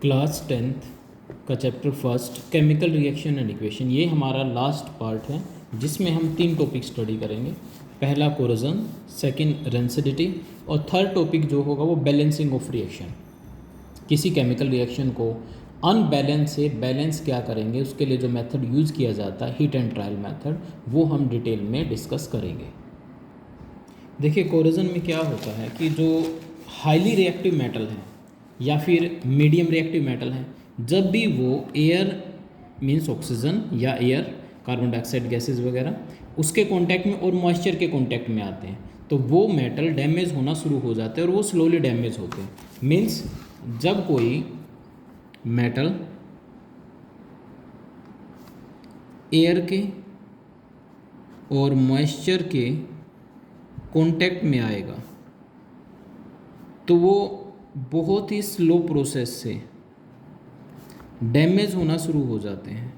Class 10th का chapter first chemical reaction and equation, ये हमारा लास्ट पार्ट है जिसमें हम 3 टॉपिक स्टडी करेंगे। पहला कोरोजन, सेकंड रेंसिडिटी और थर्ड टॉपिक जो होगा वो बैलेंसिंग ऑफ रिएक्शन। किसी केमिकल रिएक्शन को अनबैलेंस से बैलेंस क्या करेंगे, उसके लिए जो मेथड यूज़ किया जाता है हीट एंड ट्रायल मेथड, वो हम डिटेल में डिस्कस करेंगे। देखिए कोरोजन में क्या होता है कि जो हाईली रिएक्टिव मेटल है या फिर मीडियम रिएक्टिव मेटल है, जब भी वो एयर मीन्स ऑक्सीजन या एयर, कार्बन डाइऑक्साइड गैसेस वगैरह उसके कांटेक्ट में और मॉइस्चर के कांटेक्ट में आते हैं तो वो मेटल डैमेज होना शुरू हो जाते हैं और वो स्लोली डैमेज होते हैं। मीन्स जब कोई मेटल एयर के और मॉइस्चर के कांटेक्ट में आएगा तो वो बहुत ही स्लो प्रोसेस से डैमेज होना शुरू हो जाते हैं।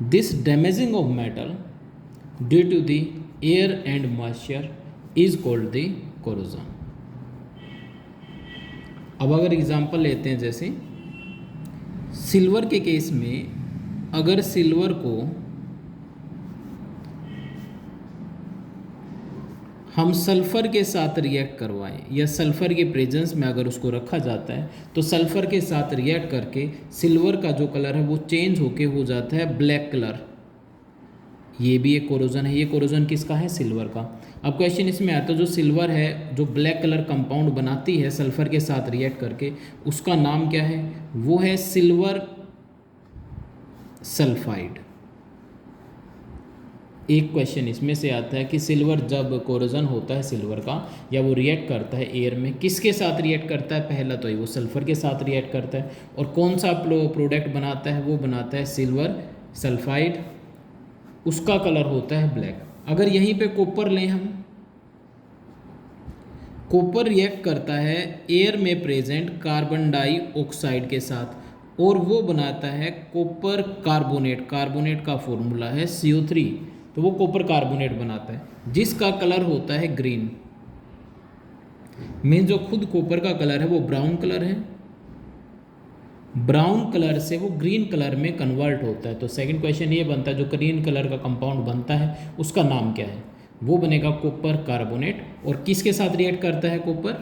This damaging of metal due to the air and moisture is called the corrosion. अब अगर एग्जांपल लेते हैं, जैसे सिल्वर के केस में, अगर सिल्वर को हम सल्फ़र के साथ रिएक्ट करवाएं या सल्फ़र के प्रेजेंस में अगर उसको रखा जाता है तो सल्फ़र के साथ रिएक्ट करके सिल्वर का जो कलर है वो चेंज होके हो जाता है ब्लैक कलर। ये भी एक कोरोजन है। ये कोरोजन किसका है? सिल्वर का। अब क्वेश्चन इसमें आता है, जो सिल्वर है जो ब्लैक कलर कंपाउंड बनाती है सल्फ़र के साथ रिएक्ट करके, उसका नाम क्या है? वो है सिल्वर सल्फाइड। एक क्वेश्चन इसमें से आता है कि सिल्वर जब कोरोजन होता है सिल्वर का, या वो रिएक्ट करता है एयर में, किसके साथ रिएक्ट करता है? पहला तो वो सल्फ़र के साथ रिएक्ट करता है और कौन सा प्रोडक्ट बनाता है? वो बनाता है सिल्वर सल्फाइड। उसका कलर होता है ब्लैक। अगर यहीं पे कॉपर लें हम, कॉपर रिएक्ट करता है एयर में प्रेजेंट कार्बन डाइऑक्साइड के साथ और वो बनाता है कॉपर कार्बोनेट। कार्बोनेट का फॉर्मूला है CO3, तो वो कॉपर कार्बोनेट बनाता है जिसका कलर होता है ग्रीन। मीन जो खुद कॉपर का कलर है वो ब्राउन कलर है, ब्राउन कलर से वो ग्रीन कलर में कन्वर्ट होता है। तो सेकंड क्वेश्चन ये बनता है, जो ग्रीन कलर का कंपाउंड बनता है उसका नाम क्या है? वो बनेगा कॉपर कार्बोनेट। और किसके साथ रिएक्ट करता है कॉपर?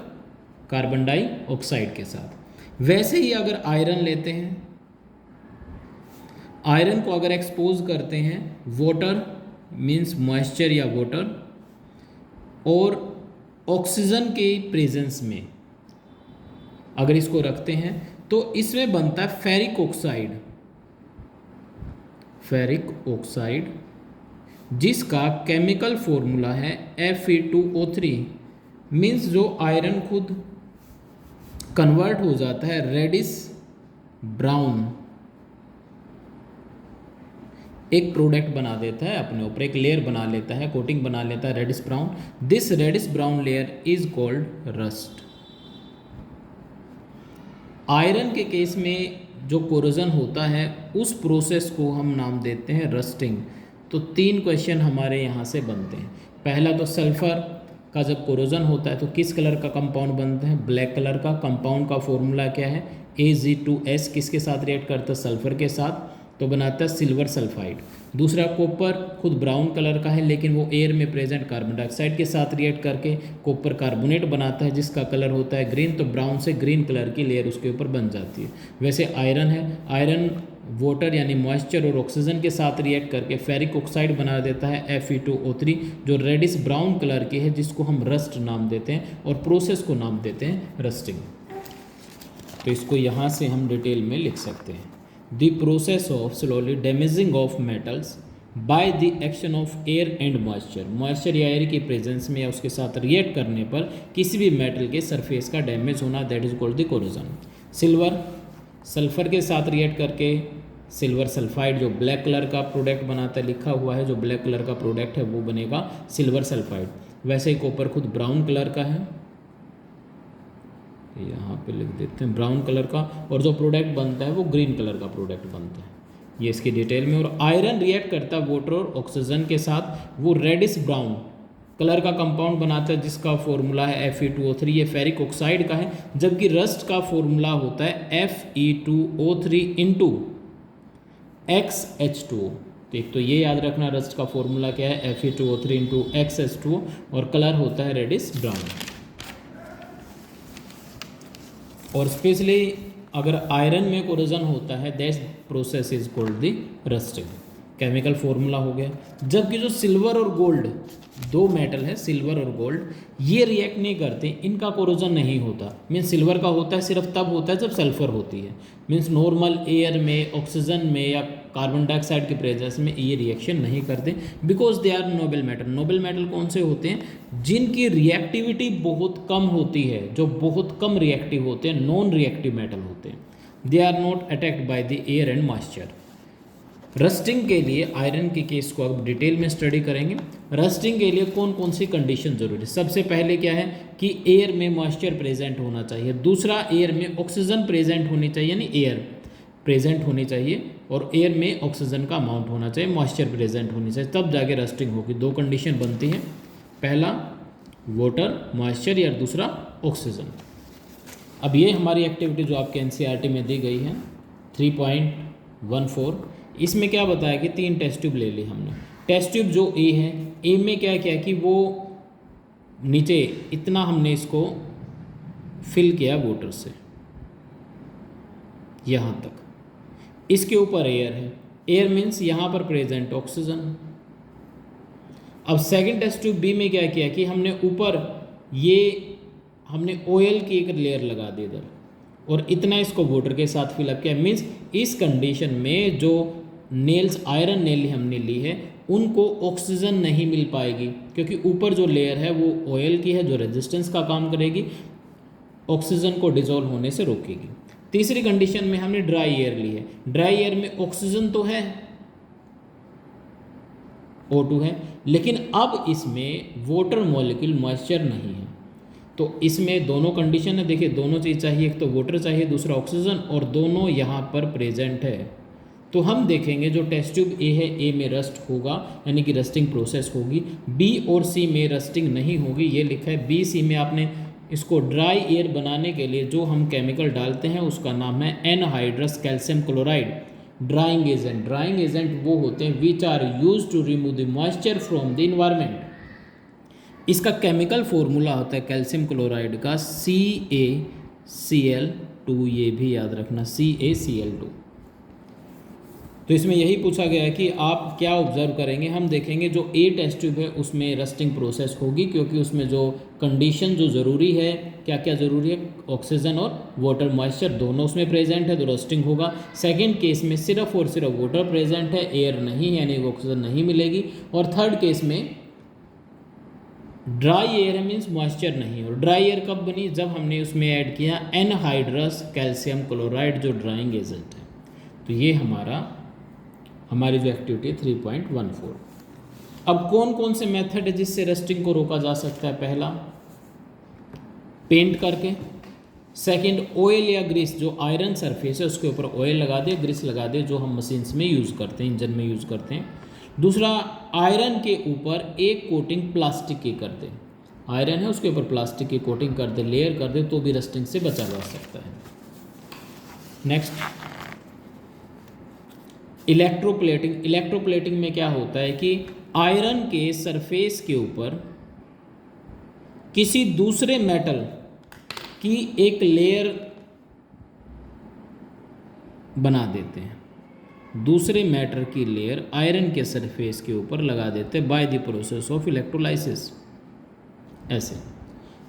कार्बन डाइऑक्साइड के साथ। वैसे ही अगर आयरन लेते हैं, आयरन को अगर एक्सपोज करते हैं वाटर मीन्स मॉइस्चर या वाटर और ऑक्सीजन के प्रेजेंस में अगर इसको रखते हैं तो इसमें बनता है फेरिक ऑक्साइड। फेरिक ऑक्साइड जिसका केमिकल फॉर्मूला है Fe2O3। मीन्स जो आयरन खुद कन्वर्ट हो जाता है रेडिश ब्राउन, एक प्रोडक्ट बना देता है अपने ऊपर, एक लेयर बना लेता है, कोटिंग बना लेता है reddish brown. This reddish brown layer is called rust. Iron के केस में जो कोरोजन होता है उस प्रोसेस को हम नाम देते हैं रस्टिंग। तो 3 क्वेश्चन हमारे यहाँ से बनते हैं। पहला तो सल्फर का जब कोरोजन होता है तो किस कलर का कंपाउंड बनता है? ब्लैक कलर का। कंपाउंड का फॉर्मूला क्या है? Ag2S। किसके साथ रिएक्ट करता है? सल्फर के साथ, तो बनाता है सिल्वर सल्फाइड। दूसरा कॉपर खुद ब्राउन कलर का है लेकिन वो एयर में प्रेजेंट कार्बन डाइऑक्साइड के साथ रिएक्ट करके कॉपर कार्बोनेट बनाता है जिसका कलर होता है ग्रीन। तो ब्राउन से ग्रीन कलर की लेयर उसके ऊपर बन जाती है। वैसे आयरन है, आयरन वाटर यानी मॉइस्चर और ऑक्सीजन के साथ रिएक्ट करके फेरिक ऑक्साइड बना देता है Fe2O3 जो रेडिश ब्राउन कलर की है, जिसको हम रस्ट नाम देते हैं और प्रोसेस को नाम देते हैं रस्टिंग। तो इसको यहाँ से हम डिटेल में लिख सकते हैं। The process of slowly damaging of metals by the action of air and moisture। Moisture या एयर की प्रेजेंस में या उसके साथ रिएक्ट करने पर किसी भी मेटल के सरफेस का डैमेज होना, that is called the corrosion. Silver sulphur के साथ रिएक्ट करके सिल्वर सल्फाइड जो ब्लैक कलर का प्रोडक्ट बनाता है, लिखा हुआ है जो ब्लैक कलर का प्रोडक्ट है वो बनेगा सिल्वर सल्फाइड। वैसे ही कॉपर खुद ब्राउन कलर का है, यहाँ पे लिख देते हैं ब्राउन कलर का, और जो प्रोडक्ट बनता है वो ग्रीन कलर का प्रोडक्ट बनता है। ये इसकी डिटेल में। और आयरन रिएक्ट करता है वाटर और ऑक्सीजन के साथ, वो रेडिश ब्राउन कलर का कंपाउंड बनाता है जिसका फॉर्मूला है Fe2O3, ये फेरिक ऑक्साइड का है, जबकि रस्ट का फॉर्मूला होता है Fe2O3 इंटू XH2O। तो ये याद रखना, रस्ट का फॉर्मूला क्या है, Fe2O3 इंटू XH2O, और कलर होता है रेडिश ब्राउन। और स्पेशली अगर आयरन में कोरोजन होता है, that process is called the rusting. Chemical formula हो गया। जबकि जो सिल्वर और गोल्ड, दो मेटल है सिल्वर और गोल्ड, ये रिएक्ट नहीं करते, इनका कोरोजन नहीं होता। मीन्स सिल्वर का होता है सिर्फ तब होता है जब सल्फर होती है। मीन्स नॉर्मल एयर में, ऑक्सीजन में या कार्बन डाइऑक्साइड के प्रेजेंस में ये रिएक्शन नहीं करते, because they are noble metal. Noble metal कौन से होते हैं, जिनकी रिएक्टिविटी बहुत कम होती है, जो बहुत कम रिएक्टिव होते हैं, नॉन रिएक्टिव मेटल होते हैं। They are not attacked by the air and moisture. Rusting के लिए आयरन के केस को अब डिटेल में स्टडी करेंगे। रस्टिंग के लिए कौन कौन सी कंडीशन जरूरी है। सबसे पहले क्या है कि एयर में मॉइस्चर प्रेजेंट होना चाहिए। दूसरा, एयर में ऑक्सीजन प्रेजेंट होनी चाहिए, यानी एयर प्रेजेंट होनी चाहिए, और एयर में ऑक्सीजन का अमाउंट होना चाहिए, मॉइस्चर प्रेजेंट होनी चाहिए, तब जाके रस्टिंग होगी। दो कंडीशन बनती है, पहला वाटर मॉइस्चर या दूसरा ऑक्सीजन। अब ये हमारी एक्टिविटी जो आपके एनसीईआरटी में दी गई है 3.14, इसमें क्या बताया कि 3 टेस्ट ट्यूब ले ली हमने। टेस्ट ट्यूब जो ए है, ए में क्या किया कि वो नीचे इतना हमने इसको फिल किया वाटर से यहाँ तक। इसके ऊपर एयर है, एयर मीन्स यहाँ पर प्रेजेंट ऑक्सीजन। अब सेकंड टेस्ट ट्यूब बी में क्या किया कि हमने ऊपर ये हमने ऑयल की एक लेयर लगा दी इधर, और इतना इसको वाटर के साथ फिलअप किया। मीन्स इस कंडीशन में जो नेल्स, आयरन नेल हमने ली है, उनको ऑक्सीजन नहीं मिल पाएगी, क्योंकि ऊपर जो लेयर है वो ऑयल की है, जो रेजिस्टेंस का काम करेगी, ऑक्सीजन को डिजोल्व होने से रोकेगी। तीसरी कंडीशन में हमने ड्राई एयर ली है। ड्राई एयर में ऑक्सीजन तो है, O2 है, लेकिन अब इसमें वाटर मॉलिक्यूल, मॉइस्चर नहीं है। तो इसमें दोनों कंडीशन है, देखिए दोनों चीज़ चाहिए, एक तो वाटर चाहिए, दूसरा ऑक्सीजन, और दोनों यहाँ पर प्रेजेंट है। तो हम देखेंगे जो टेस्ट ट्यूब ए है, ए में रस्ट होगा, यानी कि रस्टिंग प्रोसेस होगी। बी और सी में रस्टिंग नहीं होगी, ये लिखा है। बी सी में आपने इसको ड्राई एयर बनाने के लिए जो हम केमिकल डालते हैं उसका नाम है anhydrous calcium chloride, drying agent. Drying agent वो होते हैं which are use to remove the moisture from the environment. इसका केमिकल फॉर्मूला होता है कैल्शियम क्लोराइड का CaCl2, ये भी याद रखना, CaCl2। तो इसमें यही पूछा गया है कि आप क्या ऑब्जर्व करेंगे। हम देखेंगे जो ए टेस्ट ट्यूब है उसमें रस्टिंग प्रोसेस होगी, क्योंकि उसमें जो कंडीशन जो ज़रूरी है, क्या क्या ज़रूरी है, ऑक्सीजन और वाटर मॉइस्चर दोनों उसमें प्रेजेंट है, तो रस्टिंग होगा। सेकंड केस में सिर्फ और सिर्फ वाटर प्रेजेंट है, एयर नहीं है, यानी ऑक्सीजन नहीं मिलेगी। और थर्ड केस में ड्राई एयर है, मीन्स मॉइस्चर नहीं। और ड्राई एयर कब बनी, जब हमने उसमें ऐड किया एनहाइड्रस कैल्शियम क्लोराइड, जो ड्राइंग एजेंट है। तो ये हमारी जो एक्टिविटी है 3.14। अब कौन कौन से मेथड है जिससे रस्टिंग को रोका जा सकता है। पहला, पेंट करके। सेकंड, ऑयल या ग्रीस, जो आयरन सरफेस है उसके ऊपर ऑयल लगा दे, ग्रीस लगा दे, जो हम मशीन्स में यूज़ करते हैं, इंजन में यूज़ करते हैं। दूसरा, आयरन के ऊपर एक कोटिंग प्लास्टिक की कर दे, आयरन है उसके ऊपर प्लास्टिक की कोटिंग कर दे, लेयर कर दे, तो भी रस्टिंग से बचा जा सकता है। Next, electroplating. इलेक्ट्रोप्लेटिंग में क्या होता है कि आयरन के सरफेस के ऊपर किसी दूसरे मेटल की एक लेयर बना देते हैं, दूसरे मेटल की लेयर आयरन के सरफेस के ऊपर लगा देते हैं by the process of electrolysis, ऐसे,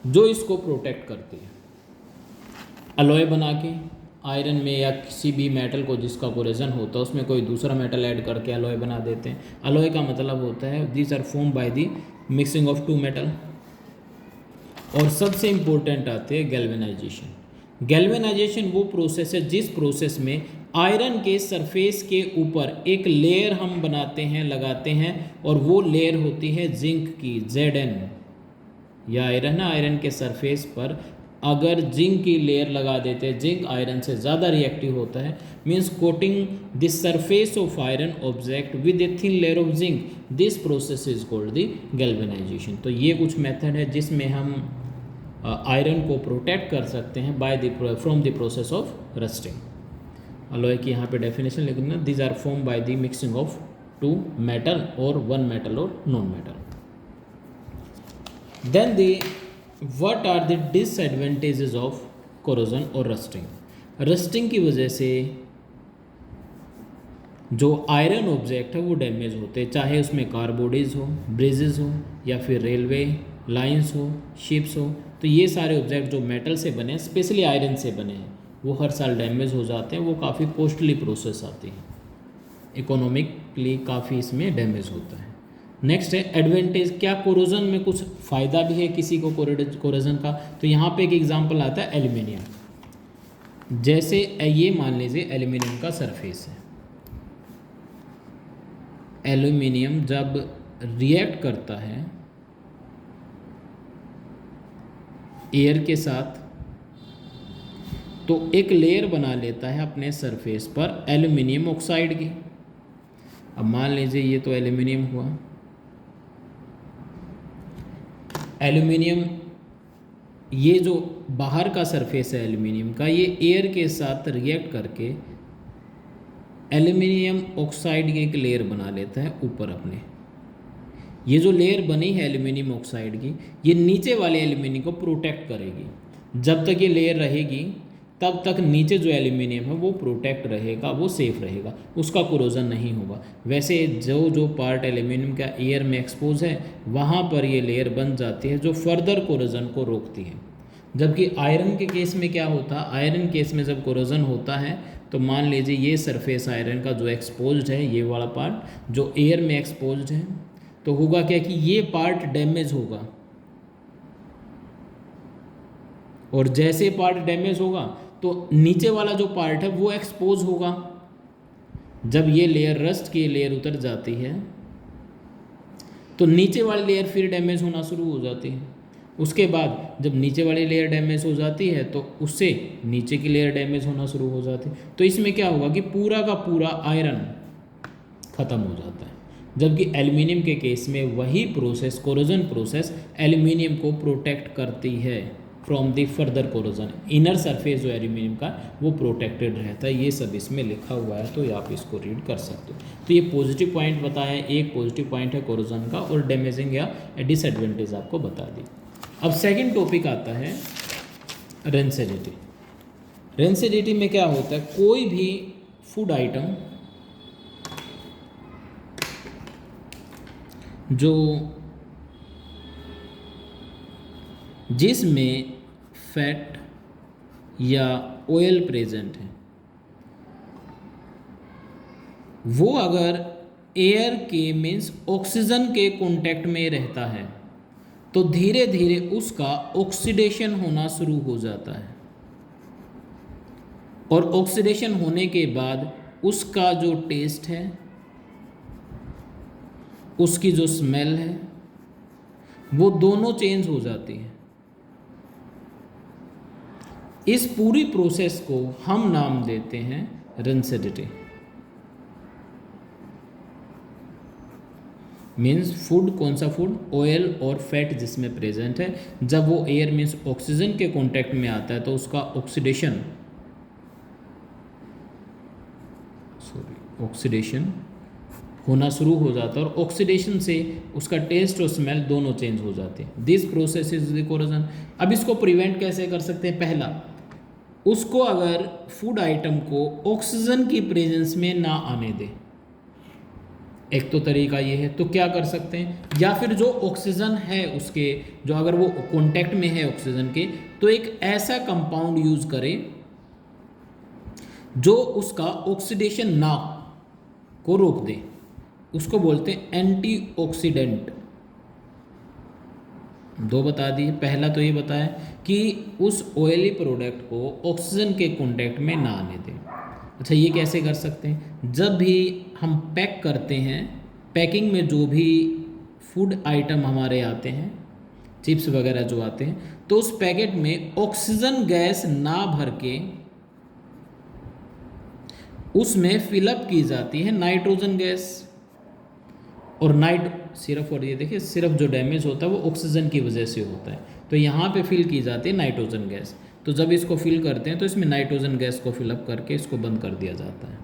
जो इसको प्रोटेक्ट करती है। अलॉय बना के आयरन में या किसी भी मेटल को जिसका कोरेजन होता है उसमें कोई दूसरा मेटल ऐड करके अलॉय बना देते हैं। अलॉय का मतलब होता है these are form by the mixing of two metal. और सबसे इम्पोर्टेंट आते हैं गैल्वेनाइजेशन। गैल्वेनाइजेशन वो प्रोसेस है जिस प्रोसेस में आयरन के सरफेस के ऊपर एक लेयर हम बनाते हैं, लगाते हैं, और वो लेयर होती है जिंक की, Zn। या आयरन है, आयरन के सरफेस पर अगर जिंक की लेयर लगा देते हैं, जिंक आयरन से ज़्यादा रिएक्टिव होता है, means coating the surface of iron object with a thin layer of zinc, this process is called the galvanisation. तो ये कुछ मेथड है जिसमें हम आयरन को प्रोटेक्ट कर सकते हैं by the from the process of rusting. Alloy की यहाँ पे डेफिनेशन लिखना, this are form by the mixing of two metal और वन मेटल और non metal. Then the what are the disadvantages of corrosion और रस्टिंग। रस्टिंग की वजह से जो आयरन ऑब्जेक्ट है वो डैमेज होते हैं, चाहे उसमें कारबोडीज हो, ब्रिजेस हो, या फिर रेलवे लाइंस हो, शिप्स हो। तो ये सारे ऑब्जेक्ट जो मेटल से बने हैं, स्पेशली आयरन से बने हैं, वो हर साल डैमेज हो जाते हैं। वो काफ़ी कॉस्टली प्रोसेस आती है, इकोनॉमिकली काफ़ी इसमें डैमेज होता है। नेक्स्ट है एडवांटेज। क्या कोरोजन में कुछ फ़ायदा भी है किसी को कोरोजन का? तो यहाँ पे एक एग्जांपल आता है एल्युमिनियम। जैसे ये मान लीजिए एल्युमिनियम का सरफेस है, एल्युमिनियम जब रिएक्ट करता है एयर के साथ तो एक लेयर बना लेता है अपने सरफेस पर एल्युमिनियम ऑक्साइड की। अब मान लीजिए ये तो एल्युमिनियम हुआ, एल्युमिनियम ये जो बाहर का सरफेस है एल्युमिनियम का, ये एयर के साथ रिएक्ट करके एल्युमिनियम ऑक्साइड की एक लेयर बना लेता है ऊपर अपने। ये जो लेयर बनी है एल्युमिनियम ऑक्साइड की, ये नीचे वाले एल्युमिनियम को प्रोटेक्ट करेगी। जब तक ये लेयर रहेगी तब तक नीचे जो एल्युमिनियम है वो प्रोटेक्ट रहेगा, वो सेफ रहेगा, उसका कोरोजन नहीं होगा। वैसे जो पार्ट एल्युमिनियम का एयर में एक्सपोज है वहाँ पर ये लेयर बन जाती है जो फर्दर कोरोजन को रोकती है। जबकि आयरन के केस में क्या होता है, आयरन केस में जब कोरोजन होता है तो मान लीजिए ये सरफेस आयरन का जो एक्सपोज्ड है, ये वाला पार्ट जो एयर में एक्सपोज्ड है, तो होगा क्या कि ये पार्ट डैमेज होगा, और जैसे पार्ट डैमेज होगा तो नीचे वाला जो पार्ट है वो एक्सपोज होगा। जब ये लेयर रस्ट की लेयर उतर जाती है तो नीचे वाली लेयर फिर डैमेज होना शुरू हो जाती है। उसके बाद जब नीचे वाली लेयर डैमेज हो जाती है तो उससे नीचे की लेयर डैमेज होना शुरू हो जाती है। तो इसमें क्या होगा कि पूरा का पूरा आयरन ख़त्म हो जाता है। जबकि एल्युमिनियम के केस में वही प्रोसेस, कोरोजन प्रोसेस, एल्युमिनियम को प्रोटेक्ट करती है from the further corrosion. Inner surface जो एल्युमिनियम का वो प्रोटेक्टेड रहता है। ये सब इसमें लिखा हुआ है, तो आप इसको रीड कर सकते हो। तो ये पॉजिटिव पॉइंट बताया, एक पॉजिटिव पॉइंट है कोरोजन का, और डैमेजिंग या डिसएडवांटेज आपको बता दी। अब सेकंड टॉपिक आता है रेंसिडिटी। रेंसिडिटी में क्या होता है, कोई भी फूड आइटम जो जिसमें फैट या ऑयल प्रेजेंट है, वो अगर एयर के मीन्स ऑक्सीजन के कांटेक्ट में रहता है तो धीरे धीरे उसका ऑक्सीडेशन होना शुरू हो जाता है, और ऑक्सीडेशन होने के बाद उसका जो टेस्ट है, उसकी जो स्मेल है, वो दोनों चेंज हो जाती है। इस पूरी प्रोसेस को हम नाम देते हैं रेंसिडिटी। मीन्स फूड, कौन सा फूड, ऑयल और फैट जिसमें प्रेजेंट है, जब वो एयर मीन्स ऑक्सीजन के कांटेक्ट में आता है तो उसका ऑक्सीडेशन होना शुरू हो जाता है, और ऑक्सीडेशन से उसका टेस्ट और स्मेल दोनों चेंज हो जाते हैं। This process is the corrosion. अब इसको प्रिवेंट कैसे कर सकते हैं? पहला, उसको अगर फूड आइटम को ऑक्सीजन की प्रेजेंस में ना आने दे। एक तो तरीका ये है, तो क्या कर सकते हैं, या फिर जो ऑक्सीजन है उसके, जो अगर वो कांटेक्ट में है ऑक्सीजन के, तो एक ऐसा कंपाउंड यूज करें जो उसका ऑक्सीडेशन ना को रोक दे। उसको बोलते हैं एंटीऑक्सीडेंट। दो बता दिए। पहला तो ये बताया कि उस ऑयली प्रोडक्ट को ऑक्सीजन के कांटेक्ट में ना आने दें। अच्छा, ये कैसे कर सकते हैं? जब भी हम पैक करते हैं, पैकिंग में जो भी फूड आइटम हमारे आते हैं, चिप्स वगैरह जो आते हैं, तो उस पैकेट में ऑक्सीजन गैस ना भर के उसमें फिलअप की जाती है नाइट्रोजन गैस। और सिर्फ, और ये देखिए सिर्फ जो डैमेज होता है वो ऑक्सीजन की वजह से होता है, तो यहाँ पे फिल की जाती है नाइट्रोजन गैस। तो जब इसको फिल करते हैं तो इसमें नाइट्रोजन गैस को फिलअप करके इसको बंद कर दिया जाता है।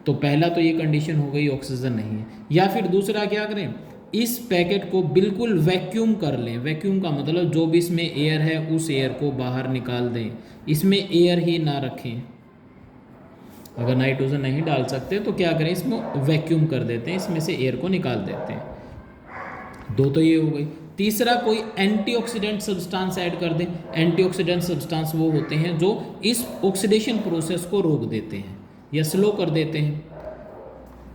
तो पहला तो ये कंडीशन हो गई, ऑक्सीजन नहीं है। या फिर दूसरा क्या करें, इस पैकेट को बिल्कुल वैक्यूम कर लें। वैक्यूम का मतलब जो भी इसमें एयर है उस एयर को बाहर निकाल दें, इसमें एयर ही ना रखें। अगर नाइट्रोजन नहीं डाल सकते तो क्या करें, इसमें वैक्यूम कर देते हैं, इसमें से एयर को निकाल देते हैं। दो तो ये हो गई। तीसरा, कोई एंटीऑक्सीडेंट सब्सटेंस ऐड कर दें। एंटीऑक्सीडेंट सब्सटेंस वो होते हैं जो इस ऑक्सीडेशन प्रोसेस को रोक देते हैं या स्लो कर देते हैं।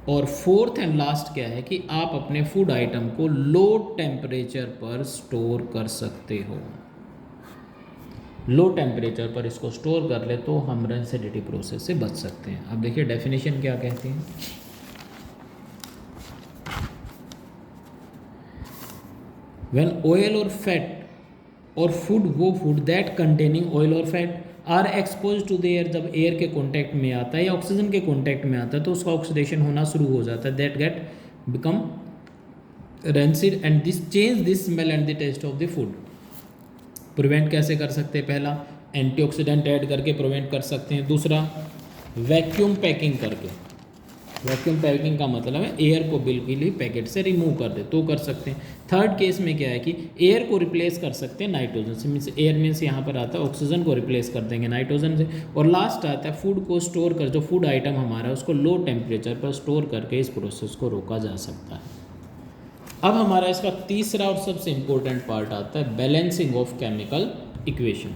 और फोर्थ एंड लास्ट क्या है कि आप अपने फूड आइटम को लो टेम्परेचर पर स्टोर कर सकते हो। लो टेम्परेचर पर इसको स्टोर कर ले तो हम एसिडिटी प्रोसेस से बच सकते हैं। अब देखिए डेफिनेशन क्या कहती है। व्हेन ऑयल और फैट और फूड, वो फूड दैट कंटेनिंग ऑयल और fat are expose to the air, जब एयर के कॉन्टैक्ट में आता है या ऑक्सीजन के कॉन्टैक्ट में आता है तो उसका ऑक्सीडेशन होना शुरू हो जाता है। That get become rancid and this change this smell and the taste of the food. Prevent कैसे कर सकते हैं? पहला, एंटीऑक्सीडेंट ऐड करके प्रिवेंट कर सकते हैं। दूसरा, वैक्यूम पैकिंग करके। वैक्यूम पैकिंग का मतलब है एयर को बिल्कुल ही पैकेट से रिमूव कर दे, तो कर सकते हैं। थर्ड केस में क्या है कि एयर को रिप्लेस कर सकते हैं नाइट्रोजन से। मीन्स एयर मीन्स यहाँ पर आता है ऑक्सीजन को रिप्लेस कर देंगे नाइट्रोजन से। और लास्ट आता है फूड को स्टोर कर, जो फूड आइटम हमारा है उसको लो टेम्परेचर पर स्टोर करके इस प्रोसेस को रोका जा सकता है। अब हमारा इसका तीसरा और सबसे इम्पोर्टेंट पार्ट आता है balancing of chemical equation.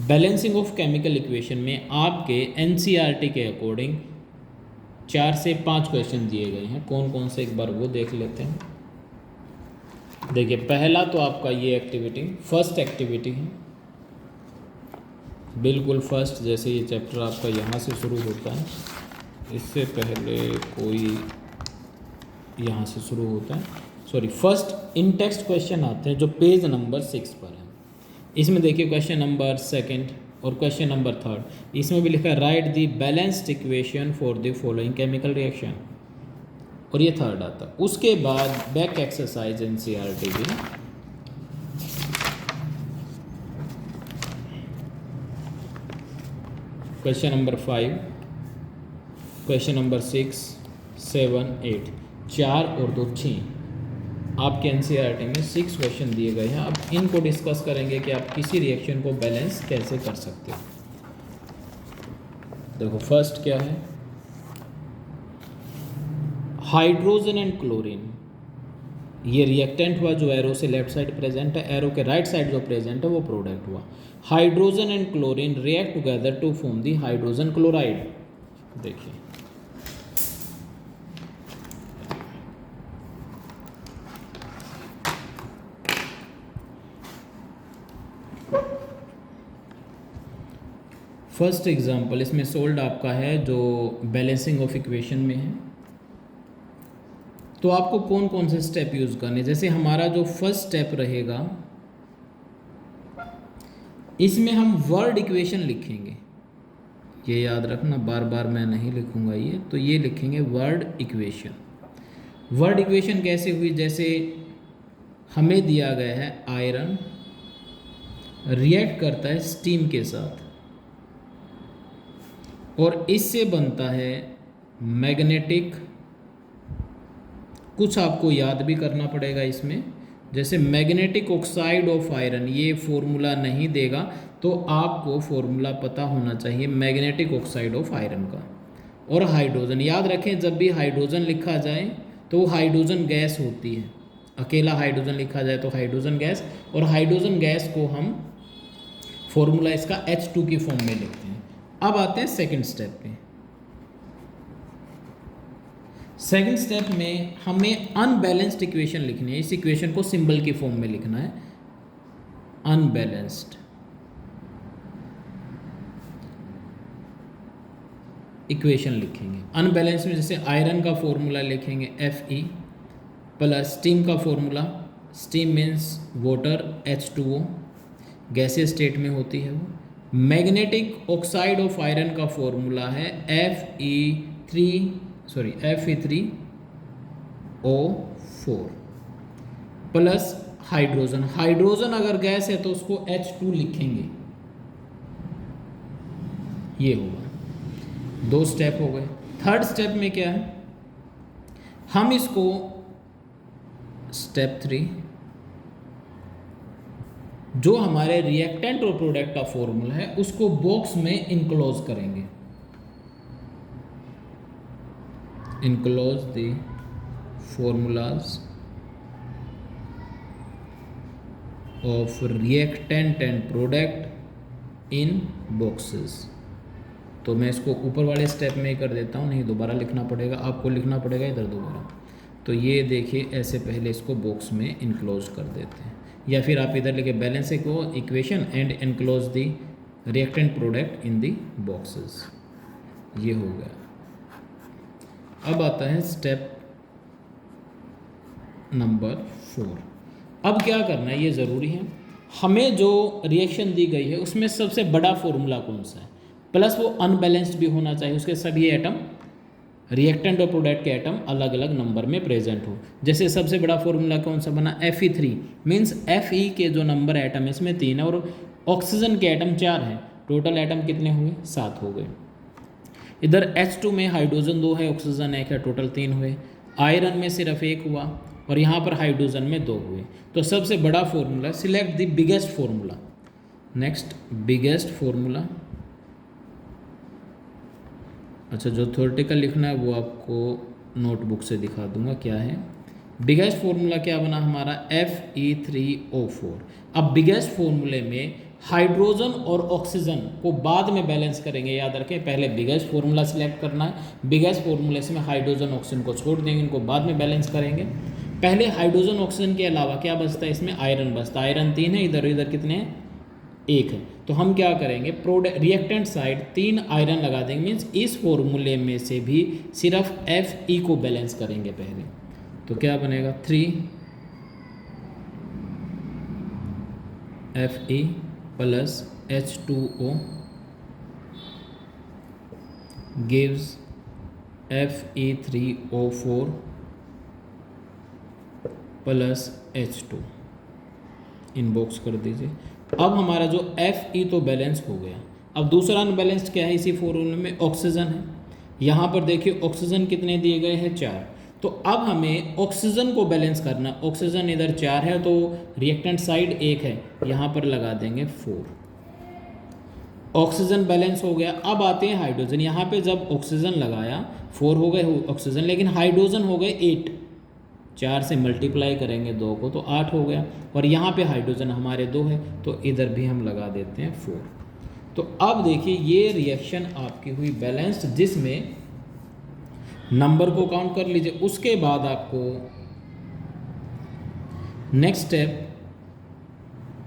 Balancing of chemical equation में आपके एनसीईआरटी के अकॉर्डिंग 4 से 5 क्वेश्चन दिए गए हैं। कौन कौन से एक बार वो देख लेते हैं। देखिए पहला तो आपका ये एक्टिविटी फर्स्ट एक्टिविटी है, बिल्कुल फर्स्ट, जैसे ये चैप्टर आपका यहाँ से शुरू होता है, इससे पहले कोई यहाँ से शुरू होता है, sorry first in text question आते हैं जो पेज नंबर 6 पर है। इसमें देखिए क्वेश्चन नंबर 2 और क्वेश्चन नंबर 3, इसमें भी लिखा है right the balanced equation for the following chemical reaction, और ये थर्ड आता है। उसके बाद बैक एक्सरसाइज एनसीईआरटी की, क्वेश्चन नंबर 5, क्वेश्चन नंबर 6, 7, 8, 4 और 2, 6 आपके एनसीईआरटी में 6 क्वेश्चन दिए गए हैं। अब इनको डिस्कस करेंगे कि आप किसी रिएक्शन को बैलेंस कैसे कर सकते हो। देखो फर्स्ट क्या है, हाइड्रोजन एंड क्लोरीन, ये रिएक्टेंट हुआ जो एरो से लेफ्ट साइड प्रेजेंट है, एरो के राइट साइड जो प्रेजेंट है वो प्रोडक्ट हुआ। Hydrogen and chlorine react together to form the hydrogen chloride. देखिए फर्स्ट एग्जांपल इसमें सोल्ड आपका है जो बैलेंसिंग ऑफ इक्वेशन में है। तो आपको कौन कौन से स्टेप यूज़ करने, जैसे हमारा जो फर्स्ट स्टेप रहेगा इसमें हम वर्ड इक्वेशन लिखेंगे। ये याद रखना, बार बार मैं नहीं लिखूंगा ये, तो ये लिखेंगे वर्ड इक्वेशन। वर्ड इक्वेशन कैसे हुई, जैसे हमें दिया गया है आयरन रिएक्ट करता है स्टीम के साथ और इससे बनता है मैग्नेटिक, कुछ आपको याद भी करना पड़ेगा इसमें, जैसे मैग्नेटिक ऑक्साइड ऑफ आयरन, ये फॉर्मूला नहीं देगा तो आपको फॉर्मूला पता होना चाहिए मैग्नेटिक ऑक्साइड ऑफ आयरन का। और हाइड्रोजन, याद रखें जब भी हाइड्रोजन लिखा जाए तो वो हाइड्रोजन गैस होती है, अकेला हाइड्रोजन लिखा जाए तो हाइड्रोजन गैस, और हाइड्रोजन गैस को हम फॉर्मूला इसका H2 की फॉर्म में लिखते हैं। अब आते हैं सेकंड स्टेप पे। सेकंड स्टेप में हमें अनबैलेंस्ड इक्वेशन लिखनी है। इस इक्वेशन को सिंबल की फॉर्म में लिखना है, अनबैलेंस्ड इक्वेशन लिखेंगे। अनबैलेंस्ड में जैसे आयरन का फॉर्मूला लिखेंगे Fe प्लस स्टीम का formula steam means water H2O, गैसीय स्टेट में होती है वो। मैग्नेटिक ऑक्साइड ऑफ आयरन का फॉर्मूला है Fe3O4 प्लस हाइड्रोजन। हाइड्रोजन अगर गैस है तो उसको H2 लिखेंगे। ये होगा, 2 स्टेप हो गए। थर्ड स्टेप में क्या है, हम इसको स्टेप 3 जो हमारे रिएक्टेंट और प्रोडक्ट का फॉर्मूला है उसको बॉक्स में इनक्लोज करेंगे। Enclose the formulas of reactant and product in boxes. तो मैं इसको ऊपर वाले स्टेप में ही कर देता हूँ, नहीं दोबारा लिखना पड़ेगा, आपको लिखना पड़ेगा इधर दोबारा। तो ये देखिए ऐसे पहले इसको बॉक्स में इनक्लोज कर देते हैं, या फिर आप इधर लिखे बैलेंस को equation and enclose the reactant product in the boxes. ये हो गया। अब आता है स्टेप नंबर 4। अब क्या करना है, ये ज़रूरी है, हमें जो रिएक्शन दी गई है उसमें सबसे बड़ा फॉर्मूला कौन सा है, प्लस वो अनबैलेंस्ड भी होना चाहिए, उसके सभी एटम रिएक्टेंट और प्रोडक्ट के एटम अलग अलग नंबर में प्रेजेंट हो। जैसे सबसे बड़ा फॉर्मूला कौन सा बना, Fe3 मीन्स Fe के जो नंबर एटम है इसमें 3 है और ऑक्सीजन के एटम 4 हैं। टोटल एटम कितने हुए, 7 हो गए। इधर H2 में हाइड्रोजन 2 है, ऑक्सीजन 1 है, टोटल 3 हुए। आयरन में सिर्फ 1 हुआ और यहाँ पर हाइड्रोजन में 2 हुए। तो सबसे बड़ा formula, select the biggest formula. Next biggest formula, अच्छा जो थ्योरेटिकल लिखना है वो आपको नोटबुक से दिखा दूंगा क्या है। बिगेस्ट फॉर्मूला क्या बना हमारा, Fe3O4। अब बिगेस्ट फॉर्मूले में हाइड्रोजन और ऑक्सीजन को बाद में बैलेंस करेंगे, याद रखें, पहले बिगेस्ट फॉर्मूला सिलेक्ट करना है। बिगेस्ट फॉर्मूले से में हाइड्रोजन ऑक्सीजन को छोड़ देंगे, इनको बाद में बैलेंस करेंगे। पहले हाइड्रोजन ऑक्सीजन के अलावा क्या बचता है इसमें, आयरन बचता है। आयरन 3 है, इधर इधर कितने हैं, 1 है। तो हम क्या करेंगे, रिएक्टेंट साइड 3 आयरन लगा देंगे, मीन्स इस फॉर्मूले में से भी सिर्फ Fe को बैलेंस करेंगे पहले। तो क्या बनेगा, 3 Fe plus H2O gives Fe3O4 plus H2। Inbox कर दीजिए। अब हमारा जो Fe तो बैलेंस हो गया। अब दूसरा अनबैलेंस्ड क्या है इसी फॉर्मूले में, ऑक्सीजन है। यहाँ पर देखिए ऑक्सीजन कितने दिए गए हैं, 4। तो अब हमें ऑक्सीजन को बैलेंस करना। ऑक्सीजन इधर 4 है तो रिएक्टेंट साइड 1 है, यहाँ पर लगा देंगे 4। ऑक्सीजन बैलेंस हो गया। अब आते हैं हाइड्रोजन। यहाँ पे जब ऑक्सीजन लगाया 4 हो गए ऑक्सीजन, लेकिन हाइड्रोजन हो गए 8। 4 से मल्टीप्लाई करेंगे 2 को तो 8 हो गया। और यहाँ पे हाइड्रोजन हमारे 2 है तो इधर भी हम लगा देते हैं 4। तो अब देखिए ये रिएक्शन आपकी हुई बैलेंस्ड, जिसमें नंबर को काउंट कर लीजिए। उसके बाद आपको नेक्स्ट स्टेप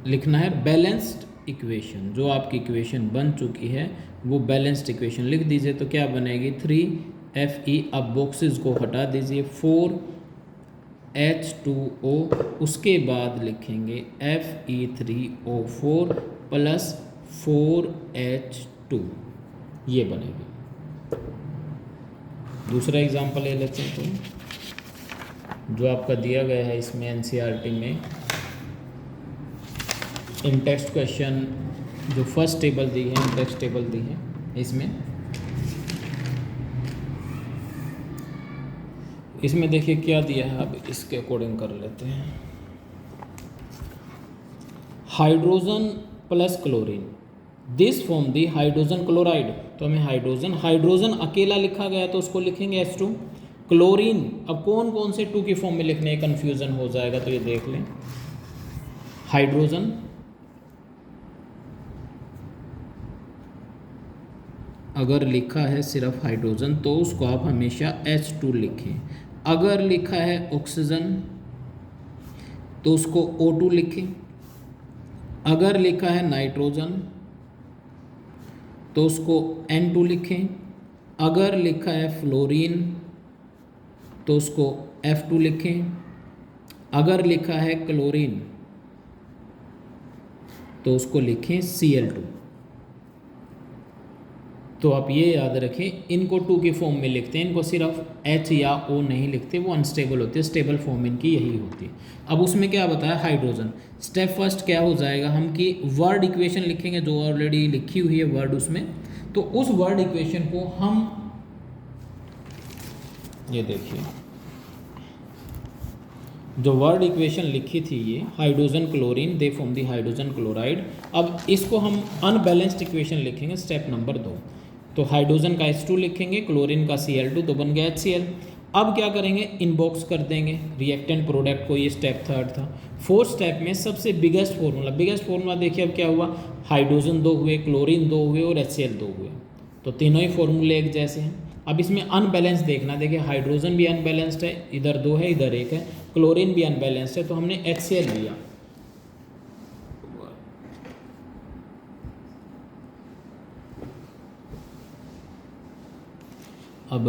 लिखना है बैलेंस्ड इक्वेशन। जो आपकी इक्वेशन बन चुकी है वो बैलेंस्ड इक्वेशन लिख दीजिए। तो क्या बनेगी, 3Fe। अब बॉक्सेस को हटा दीजिए, 4H2O, उसके बाद लिखेंगे Fe3O4 प्लस 4H2। ये बनेगी। दूसरा एग्जाम्पल ले लेते हैं तो जो आपका दिया गया है इसमें NCERT में इन टेक्स्ट क्वेश्चन, जो फर्स्ट टेबल दी है, टेक्स्ट टेबल दी है, इसमें देखिए क्या दिया है। अब इसके अकॉर्डिंग कर लेते हैं। Hydrogen plus chlorine, this form the hydrogen chloride. तो हमें हाइड्रोजन अकेला लिखा गया तो उसको लिखेंगे H2। क्लोरीन, अब कौन कौन से 2 की फॉर्म में लिखने, कन्फ्यूजन हो जाएगा तो ये देख लें। हाइड्रोजन, अगर लिखा है सिर्फ हाइड्रोजन तो उसको आप हमेशा H2 लिखें। अगर लिखा है ऑक्सीजन तो उसको O2 लिखें। अगर लिखा है नाइट्रोजन तो उसको N2 लिखें। अगर लिखा है फ्लोरीन तो उसको F2 लिखें। अगर लिखा है क्लोरीन तो उसको लिखें Cl2। तो आप ये याद रखें, इनको 2 की फॉर्म में लिखते हैं, इनको सिर्फ H या O नहीं लिखते, वो अनस्टेबल होते हैं, स्टेबल फॉर्म इनकी यही होती है। अब उसमें क्या बताया, हाइड्रोजन। स्टेप फर्स्ट क्या हो जाएगा, हम की वर्ड इक्वेशन लिखेंगे जो ऑलरेडी लिखी हुई है वर्ड उसमें। तो उस वर्ड इक्वेशन को हम, ये देखिए जो वर्ड इक्वेशन लिखी थी ये hydrogen chlorine they form the hydrogen chloride. अब इसको हम अनबैलेंस्ड इक्वेशन लिखेंगे स्टेप नंबर 2। तो हाइड्रोजन का H2 लिखेंगे, क्लोरीन का Cl2, तो बन गया HCl। अब क्या करेंगे, इनबॉक्स कर देंगे रिएक्टेंट प्रोडक्ट को, ये स्टेप थर्ड था। फोर्थ स्टेप में सबसे बिगेस्ट फार्मूला देखिए, अब क्या हुआ, हाइड्रोजन 2 हुए, क्लोरीन 2 हुए और HCl 2 हुए, तो तीनों ही फॉर्मूले एक जैसे हैं। अब इसमें अनबैलेंस देखना, देखिए हाइड्रोजन भी अनबैलेंस्ड है, इधर 2 है इधर 1 है, क्लोरीन भी अनबैलेंस्ड है, तो हमने HCl लिया। अब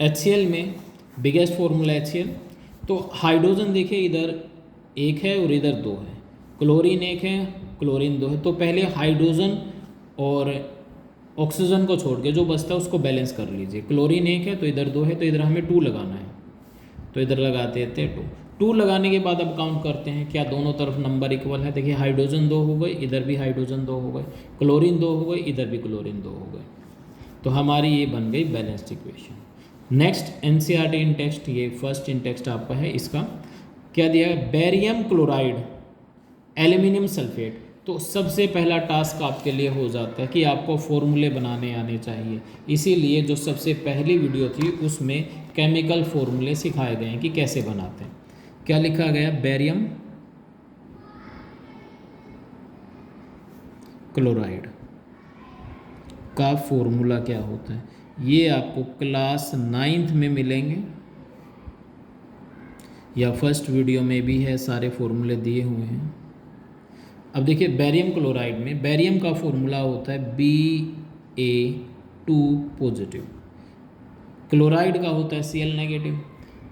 HCl में बिगेस्ट फार्मूला HCl, तो हाइड्रोजन देखिए इधर 1 है और इधर 2 है, क्लोरीन 1 है, क्लोरीन 2 है, तो पहले हाइड्रोजन और ऑक्सीजन को छोड़ के जो बचता है उसको बैलेंस कर लीजिए। क्लोरीन 1 है तो इधर 2 है, तो इधर हमें 2 लगाना है, तो इधर लगाते थे 2 लगाने के बाद अब काउंट करते हैं क्या दोनों तरफ नंबर इक्वल है। देखिए हाइड्रोजन 2 हो गए, इधर भी हाइड्रोजन 2 हो गए, क्लोरीन 2 हो गए, इधर भी क्लोरीन 2 हो गए, तो हमारी ये बन गई बैलेंस्ड इक्वेशन। नेक्स्ट NCERT इन टेक्स्ट, ये फर्स्ट इन टेक्स्ट आपका है, इसका क्या दिया है, बेरियम क्लोराइड एल्यूमिनियम सल्फेट। तो सबसे पहला टास्क आपके लिए हो जाता है कि आपको फॉर्मूले बनाने आने चाहिए, इसीलिए जो सबसे पहली वीडियो थी उसमें केमिकल फॉर्मूले सिखाए गए हैं कि कैसे बनाते हैं। क्या लिखा गया, बेरियम क्लोराइड का फॉर्मूला क्या होता है, ये आपको क्लास 9th में मिलेंगे या फर्स्ट वीडियो में भी है, सारे फॉर्मूले दिए हुए हैं। अब देखिए बेरियम क्लोराइड में बेरियम का फॉर्मूला होता है Ba2 पॉजिटिव, क्लोराइड का होता है Cl नेगेटिव।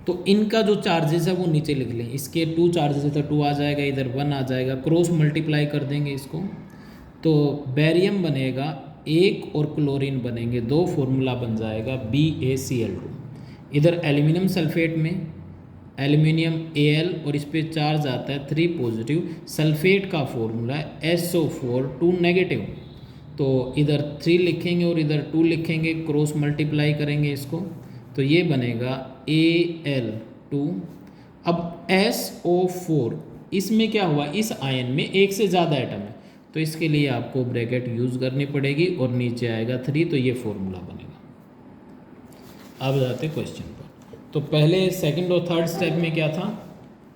तो इनका जो चार्जेस है वो नीचे लिख लें, इसके 2 चार्जेस है तो 2 आ जाएगा, इधर 1 आ जाएगा, क्रॉस मल्टीप्लाई कर देंगे इसको, तो बेरियम बनेगा 1 और क्लोरीन बनेंगे 2, फॉर्मूला बन जाएगा BaCl2। इधर एल्यूमिनियम सल्फेट में एल्यूमिनियम Al और इस पर चार्ज आता है 3 पॉजिटिव, सल्फेट का फॉर्मूला है SO4 2 नेगेटिव, तो इधर 3 लिखेंगे और इधर 2 लिखेंगे, क्रॉस मल्टीप्लाई करेंगे इसको, तो ये बनेगा Al2। अब SO4 इसमें क्या हुआ, इस आयन में 1 से ज़्यादा एटम है, तो इसके लिए आपको ब्रैकेट यूज़ करनी पड़ेगी और नीचे आएगा 3, तो ये फॉर्मूला बनेगा। अब जाते क्वेश्चन पर। तो पहले सेकंड और थर्ड स्टेप में क्या था,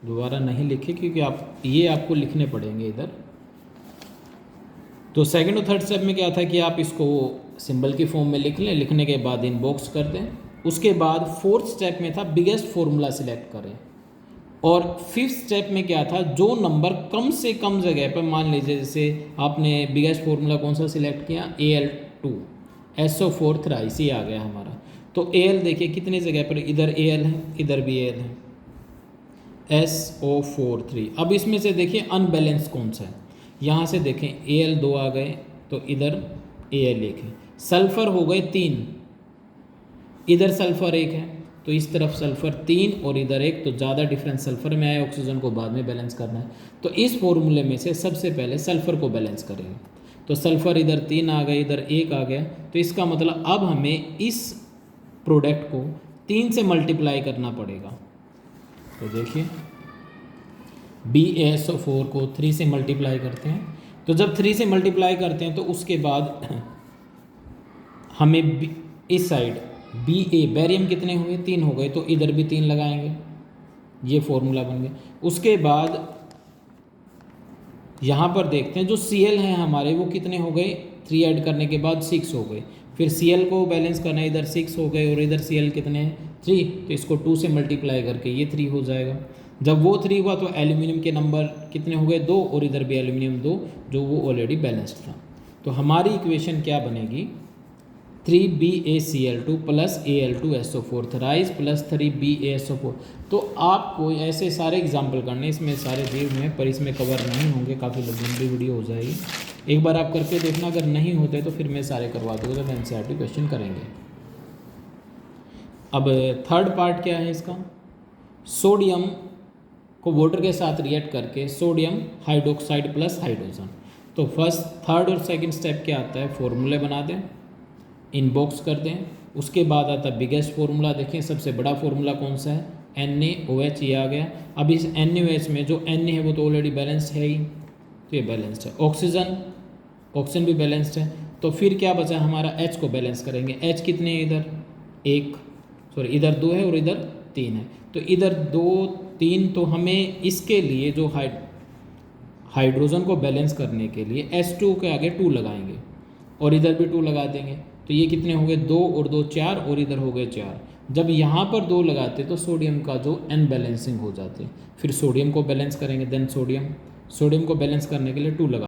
दोबारा नहीं लिखे क्योंकि आप ये आपको लिखने पड़ेंगे इधर। तो सेकंड और थर्ड स्टेप में क्या था कि आप इसको सिंबल की फॉर्म में लिख लें, लिखने के बाद इनबॉक्स कर दें। उसके बाद फोर्थ स्टेप में था बिगेस्ट फॉर्मूला सिलेक्ट करें, और फिफ्थ स्टेप में क्या था, जो नंबर कम से कम जगह पर, मान लीजिए जैसे आपने बिगेस्ट फॉर्मूला कौन सा सिलेक्ट किया, Al2 SO4 थ्राइस ही आ गया हमारा, तो Al देखिए कितनी जगह पर, इधर Al है इधर भी Al है, SO4 3। अब इसमें से देखिए अनबैलेंस कौन सा है, यहाँ से देखें Al 2 आ गए तो इधर Al 1 है, सल्फर हो गए 3, इधर सल्फर 1 है तो इस तरफ सल्फर 3 और इधर 1, तो ज़्यादा डिफरेंस सल्फर में आया, ऑक्सीजन को बाद में बैलेंस करना है। तो इस फॉर्मूले में से सबसे पहले सल्फर को बैलेंस करेंगे, तो सल्फर इधर 3 आ गए, इधर 1 आ गया, तो इसका मतलब अब हमें इस प्रोडक्ट को 3 से मल्टीप्लाई करना पड़ेगा। तो देखिए BaSO4 को 3 से मल्टीप्लाई करते हैं, तो जब 3 से मल्टीप्लाई करते हैं तो उसके बाद हमें इस साइड Ba बेरियम कितने हुए, 3 हो गए, तो इधर भी 3 लगाएंगे, ये फॉर्मूला बन गया। उसके बाद यहाँ पर देखते हैं जो Cl हैं हमारे वो कितने हो गए, 3 ऐड करने के बाद 6 हो गए, फिर Cl को बैलेंस करना है, इधर 6 हो गए और इधर Cl कितने हैं 3, तो इसको 2 से मल्टीप्लाई करके ये 3 हो जाएगा। जब वो 3 हुआ तो एल्यूमिनियम के नंबर कितने हो गए, 2, और इधर भी एल्यूमिनियम 2, जो वो ऑलरेडी बैलेंस्ड था। तो हमारी इक्वेशन क्या बनेगी, 3BaCl2 plus Al2SO4 थराइस plus 3BaSO4। तो आपको ऐसे सारे एग्जाम्पल करने, इसमें सारे दिए हुए हैं पर इसमें कवर नहीं होंगे, काफ़ी लंबी वीडियो हो जाएगी। एक बार आप करके देखना, अगर नहीं होते तो फिर मैं सारे करवा दूँगा जब NCERT क्वेश्चन करेंगे। अब थर्ड पार्ट क्या है इसका, सोडियम को वाटर के साथ रिएक्ट करके सोडियम हाइड्रोक्साइड प्लस हाइड्रोजन। तो फर्स्ट, थर्ड और सेकंड स्टेप क्या आता है, फॉर्मूले बना दें, इनबॉक्स कर दें। उसके बाद आता है बिगेस्ट फार्मूला, देखें सबसे बड़ा फार्मूला कौन सा है, NaOH, ये आ गया। अब इस NaOH में जो Na है वो तो ऑलरेडी बैलेंस्ड है ही, तो ये बैलेंस्ड है। ऑक्सीजन भी बैलेंस्ड है। तो फिर क्या बचा हमारा, H को बैलेंस करेंगे। H कितने हैं इधर, इधर 2 है और इधर 3 है, तो इधर 2 3, तो हमें इसके लिए जो हाइड्रोजन को बैलेंस करने के लिए H2 के आगे 2 लगाएंगे और इधर भी 2 लगा देंगे। तो ये कितने हो गए, 2 और 2 4, और इधर हो गए 4। जब यहाँ पर 2 लगाते तो सोडियम का जो N बैलेंसिंग हो जाते, फिर सोडियम को बैलेंस करेंगे, देन सोडियम को बैलेंस करने के लिए 2 लगा